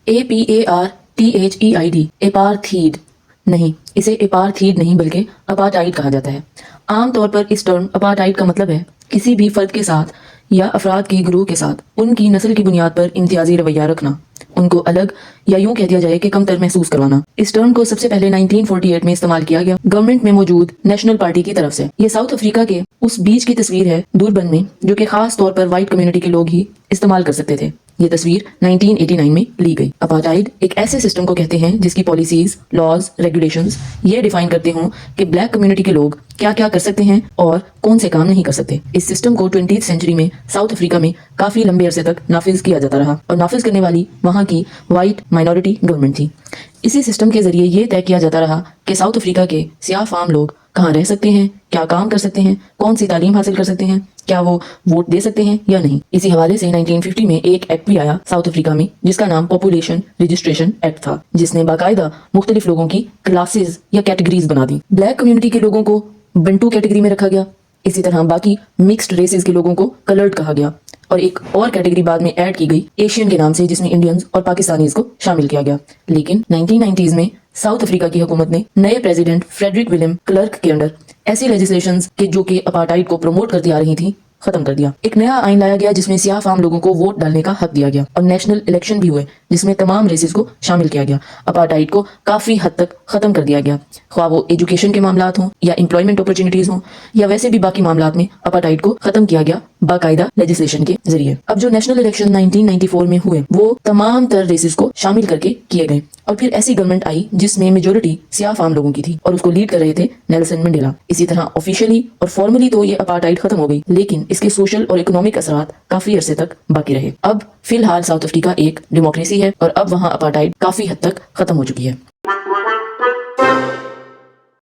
APARTHEID اپارتھیڈ نہیں، اسے اپارتھیڈ نہیں بلکہ اپارٹائڈ کہا جاتا ہے۔ عام طور پر اس ٹرم اپارٹائڈ کا مطلب ہے کسی بھی فرد کے ساتھ یا افراد کے گروہ کے ساتھ ان کی نسل کی بنیاد پر امتیازی رویہ رکھنا، ان کو الگ یا یوں کہہ دیا جائے کہ کم تر محسوس کروانا۔ اس ٹرم کو سب سے پہلے 1948 میں استعمال کیا گیا گورنمنٹ میں موجود نیشنل پارٹی کی طرف سے۔ یہ ساؤتھ افریقہ کے اس بیچ کی تصویر ہے دوربن میں جو کہ خاص طور پر وائٹ کمیونٹی کے لوگ ہی استعمال کر سکتے تھے۔ یہ تصویر 1989 میں لی گئی۔ اپارٹائڈ ایک ایسے سسٹم کو کہتے ہیں جس کی پالیسیز، لاز، ریگولیشنز یہ ڈیفائن کرتے ہوں کہ بلیک کمیونٹی کے لوگ کیا کیا کر سکتے ہیں اور کون سے کام نہیں کر سکتے۔ اس سسٹم کو 20th سینچری میں ساؤتھ افریقہ میں کافی لمبے عرصے تک نافذ کیا جاتا رہا اور نافذ کرنے والی وہاں کی وائٹ مائنورٹی گورنمنٹ تھی۔ اسی سسٹم کے ذریعے یہ طے کیا جاتا رہا کہ ساؤتھ افریقہ کے سیاہ فام لوگ کہاں رہ سکتے ہیں، کیا کام کر سکتے ہیں، کون سی تعلیم حاصل کر سکتے ہیں، کیا وہ ووٹ دے سکتے ہیں یا نہیں۔ اسی حوالے سے 1950 میں ایک ایکٹ بھی آیا ساؤتھ افریقہ میں جس کا نام پاپولیشن رجسٹریشن ایکٹ تھا، جس نے باقاعدہ مختلف لوگوں کی کلاسز یا کیٹیگریز بنا دی۔ بلیک کمیونٹی کے لوگوں کو بنٹو کیٹیگری میں رکھا گیا، اسی طرح باقی مکسڈ ریسز کے لوگوں کو کلرڈ کہا گیا، اور ایک اور کیٹیگری بعد میں ایڈ کی گئی ایشین کے نام سے جس میں انڈینز اور پاکستانیز کو شامل کیا گیا۔ لیکن 1990s میں ساؤتھ افریقہ کی حکومت نے نئے پریزیڈنٹ فریڈرک ولیم کلرک کے انڈر ایسی لیجسلیشنز کے جو کہ اپارٹائڈ کو پروموٹ کرتی آ رہی تھیں ختم کر دیا۔ ایک نیا آئین لایا گیا جس میں سیاہ فام لوگوں کو ووٹ ڈالنے کا حق دیا گیا اور نیشنل الیکشن بھی ہوئے جس میں تمام ریسز کو شامل کیا گیا۔ اپارٹائڈ کو کافی حد تک ختم کر دیا گیا، خواہ وہ ایجوکیشن کے معاملات ہوں یا امپلائمنٹ اپرچونیٹیز ہوں یا ویسے بھی باقی معاملات میں اپارٹائڈ کو ختم کیا گیا باقاعدہ لیجسلیشن کے ذریعے۔ اب جو نیشنل الیکشن 1994 میں ہوئے وہ تمام تر ریسز کو شامل کر کے کیے گئے، اور پھر ایسی گورنمنٹ آئی جس میں میجورٹی سیاہ فام لوگوں کی تھی اور اس کو لیڈ کر رہے تھے نیلسن منڈیلا۔ اسی طرح آفیشیلی اور فارملی تو یہ اپارٹائڈ ختم ہو گئی، لیکن اس کے سوشل اور اکنامک اثرات کافی عرصے تک باقی رہے۔ اب فی الحال ساؤتھ افریقہ ایک ڈیموکریسی ہے اور اب وہاں اپارٹائڈ کافی حد تک ختم ہو چکی ہے۔